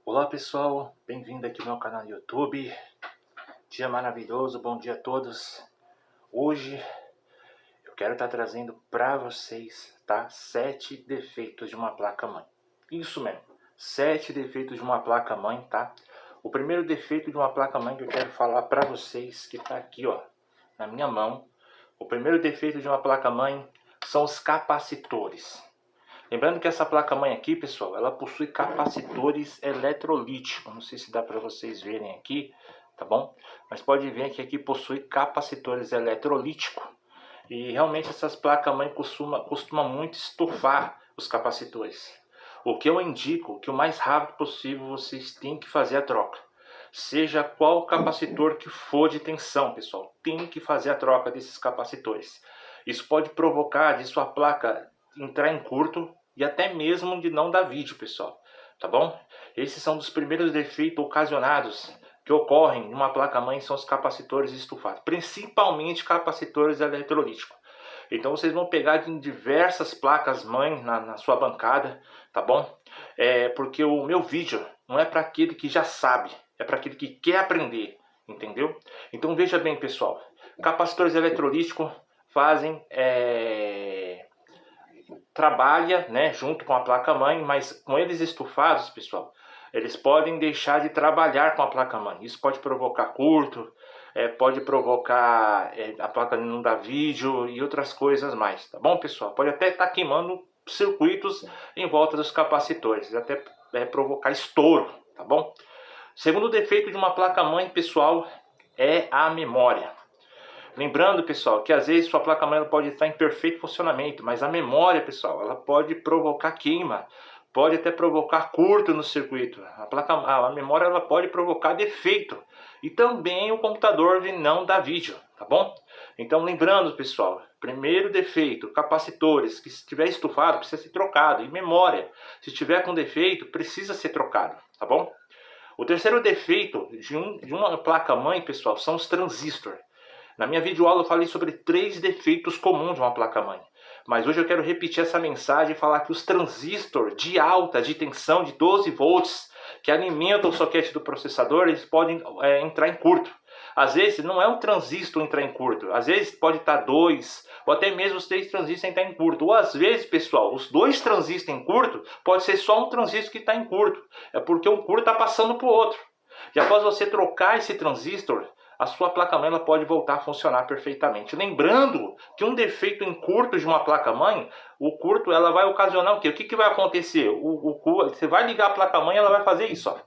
Olá pessoal, bem-vindo aqui ao meu canal no YouTube. Dia maravilhoso, bom dia a todos. Hoje eu quero estar trazendo para vocês, tá? 7 defeitos de uma placa-mãe. Isso mesmo, 7 defeitos de uma placa-mãe, tá? O primeiro defeito de uma placa-mãe que eu quero falar para vocês, que tá aqui, ó, na minha mão. O primeiro defeito de uma placa-mãe são os capacitores. Lembrando que essa placa-mãe aqui, pessoal, ela possui capacitores eletrolíticos. Não sei se dá para vocês verem aqui, tá bom? Mas pode ver que aqui possui capacitores eletrolíticos. E realmente essas placas-mãe costumam muito estufar os capacitores. O que eu indico que o mais rápido possível vocês têm que fazer a troca. Seja qual capacitor que for de tensão, pessoal, tem que fazer a troca desses capacitores. Isso pode provocar de sua placa entrar em curto e até mesmo de não dar vídeo, pessoal, tá bom? Esses são dos primeiros defeitos ocasionados que ocorrem em uma placa-mãe, são os capacitores estufados, principalmente capacitores eletrolíticos. Então vocês vão pegar em diversas placas-mãe na sua bancada, tá bom? Porque o meu vídeo não é para aquele que já sabe, é para aquele que quer aprender, entendeu? Então veja bem, pessoal, capacitores eletrolíticos fazem trabalha, né, junto com a placa-mãe, mas com eles estufados, pessoal, eles podem deixar de trabalhar com a placa-mãe. Isso pode provocar curto, pode provocar a placa não dar vídeo e outras coisas mais, tá bom, pessoal? Pode até estar queimando circuitos em volta dos capacitores, até provocar estouro, tá bom? Segundo defeito de uma placa-mãe, pessoal, é a memória. Lembrando, pessoal, que às vezes sua placa-mãe pode estar em perfeito funcionamento, mas a memória, pessoal, ela pode provocar queima, pode até provocar curto no circuito. A memória ela pode provocar defeito e também o computador não dá vídeo, tá bom? Então lembrando, pessoal, primeiro defeito, capacitores, que se estiver estufado precisa ser trocado, e memória, se estiver com defeito precisa ser trocado, tá bom? O terceiro defeito de uma placa-mãe, pessoal, são os transistores. Na minha videoaula eu falei sobre 3 defeitos comuns de uma placa-mãe. Mas hoje eu quero repetir essa mensagem e falar que os transistores de alta, de tensão de 12 volts, que alimentam o soquete do processador, eles podem entrar em curto. Às vezes não é um transistor entrar em curto, às vezes pode estar 2, ou até mesmo os 3 transistores entrar em curto. Ou às vezes, pessoal, os 2 transistores em curto, pode ser só um transistor que está em curto. É porque um curto está passando para o outro. E após você trocar esse transistor, a sua placa-mãe pode voltar a funcionar perfeitamente. Lembrando que um defeito em curto de uma placa-mãe, o curto ela vai ocasionar o quê? O que vai acontecer? Você vai ligar a placa-mãe, ela vai fazer isso, ó,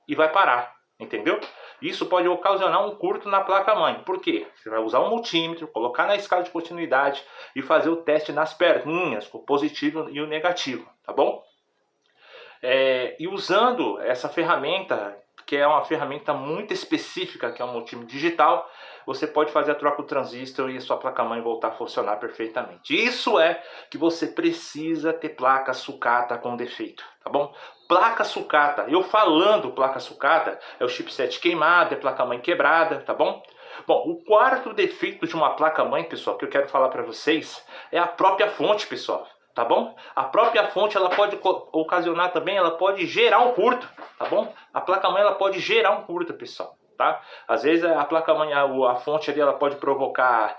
e vai parar, entendeu? Isso pode ocasionar um curto na placa-mãe. Por quê? Você vai usar um multímetro, colocar na escala de continuidade e fazer o teste nas perninhas, com o positivo e o negativo, tá bom? E usando essa ferramenta, que é uma ferramenta muito específica, que é um multímetro digital, você pode fazer a troca do transistor e a sua placa-mãe voltar a funcionar perfeitamente. Isso é que você precisa ter placa sucata com defeito, tá bom? Placa sucata, eu falando placa sucata, é o chipset queimado, é placa-mãe quebrada, tá bom? Bom, o quarto defeito de uma placa-mãe, pessoal, que eu quero falar para vocês, é a própria fonte, pessoal. Tá bom? A própria fonte ela pode ocasionar também, ela pode gerar um curto, tá bom? A placa-mãe ela pode gerar um curto, pessoal, tá? Às vezes a placa-mãe, a fonte ali, ela pode provocar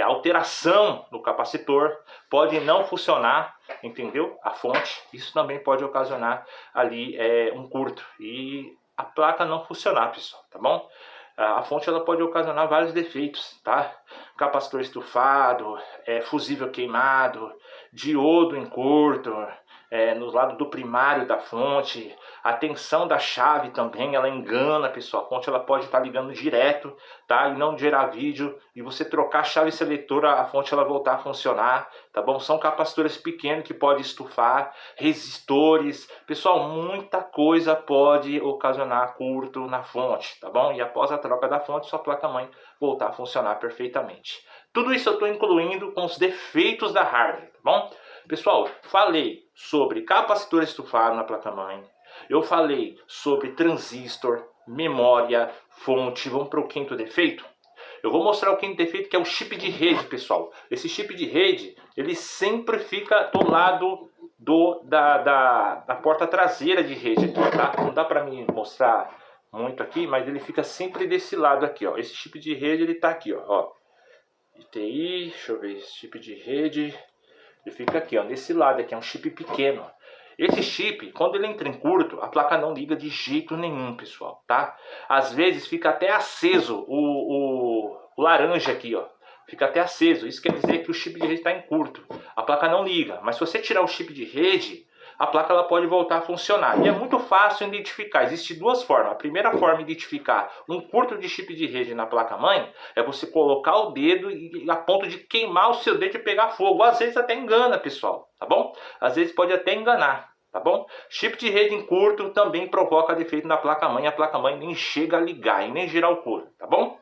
alteração no capacitor, pode não funcionar, entendeu? A fonte, isso também pode ocasionar ali um curto e a placa não funcionar, pessoal, tá bom? A fonte ela pode ocasionar vários defeitos, tá? Capacitor estufado, fusível queimado, diodo em curto, no lado do primário da fonte, a tensão da chave também, ela engana, pessoal. A fonte ela pode estar ligando direto, tá? E não gerar vídeo, e você trocar a chave seletora, a fonte ela voltar a funcionar, tá bom? São capacitores pequenos que podem estufar, resistores, pessoal, muita coisa pode ocasionar curto na fonte, tá bom? E após a troca da fonte, sua placa-mãe voltar a funcionar perfeitamente. Tudo isso eu estou incluindo com os defeitos da hardware, tá bom? Pessoal, falei sobre capacitor estufado na placa-mãe, eu falei sobre transistor, memória, fonte. Vamos para o quinto defeito? Eu vou mostrar o quinto defeito, que é o chip de rede, pessoal. Esse chip de rede, ele sempre fica do lado da porta traseira de rede aqui, tá? Não dá para me mostrar muito aqui, mas ele fica sempre desse lado aqui, ó. Esse chip de rede ele tá aqui, ó. ITI, deixa eu ver, esse chip de rede, ele fica aqui, ó, nesse lado aqui, é um chip pequeno. Esse chip, quando ele entra em curto, a placa não liga de jeito nenhum, pessoal, tá? Às vezes fica até aceso o laranja aqui, ó. Fica até aceso. Isso quer dizer que o chip de rede está em curto. A placa não liga. Mas se você tirar o chip de rede, a placa ela pode voltar a funcionar. E é muito fácil identificar. Existem duas formas. A primeira forma de identificar um curto de chip de rede na placa-mãe é você colocar o dedo e a ponto de queimar o seu dedo e pegar fogo. Às vezes até engana, pessoal, tá bom? Às vezes pode até enganar, tá bom? Chip de rede em curto também provoca defeito na placa-mãe. A placa-mãe nem chega a ligar e nem gerar o curto, tá bom?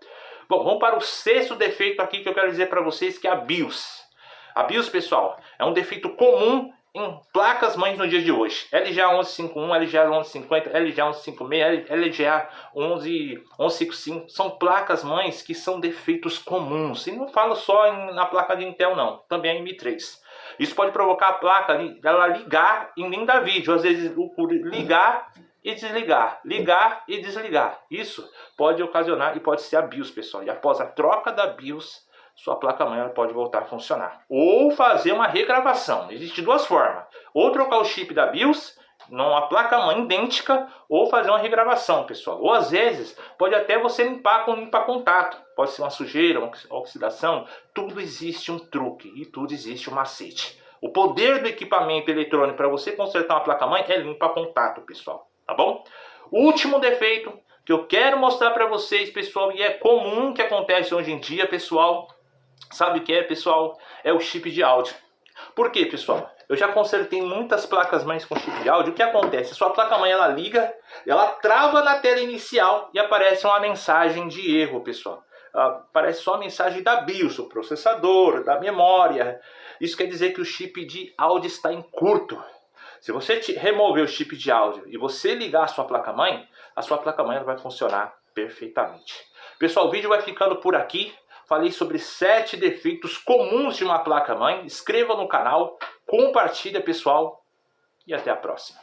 Bom, vamos para o sexto defeito aqui que eu quero dizer para vocês, que é a BIOS. A BIOS, pessoal, é um defeito comum em placas mães no dia de hoje. LGA 1151, LGA 1150, LGA 1156, LGA 1155 são placas mães que são defeitos comuns. E não falo só na placa de Intel não, também a M3. Isso pode provocar a placa ela ligar e nem dar vídeo. Às vezes ligar e desligar, ligar e desligar. Isso pode ocasionar e pode ser a BIOS, pessoal. E após a troca da BIOS, sua placa-mãe pode voltar a funcionar. Ou fazer uma regravação. Existem duas formas. Ou trocar o chip da BIOS, numa placa-mãe idêntica, ou fazer uma regravação, pessoal. Ou às vezes, pode até você limpar com limpa-contato. Pode ser uma sujeira, uma oxidação. Tudo existe um truque e tudo existe um macete. O poder do equipamento eletrônico para você consertar uma placa-mãe é limpa-contato, pessoal. Tá bom? O último defeito que eu quero mostrar para vocês, pessoal, e é comum que acontece hoje em dia, pessoal, sabe o que é, pessoal? É o chip de áudio. Por quê, pessoal? Eu já consertei muitas placas-mães com chip de áudio. O que acontece? A sua placa-mãe, ela liga, ela trava na tela inicial e aparece uma mensagem de erro, pessoal. Aparece só a mensagem da BIOS, do processador, da memória. Isso quer dizer que o chip de áudio está em curto. Se você remover o chip de áudio e você ligar a sua placa-mãe vai funcionar perfeitamente. Pessoal, o vídeo vai ficando por aqui. Falei sobre 7 defeitos comuns de uma placa-mãe. Inscreva no canal, compartilha, pessoal, e até a próxima.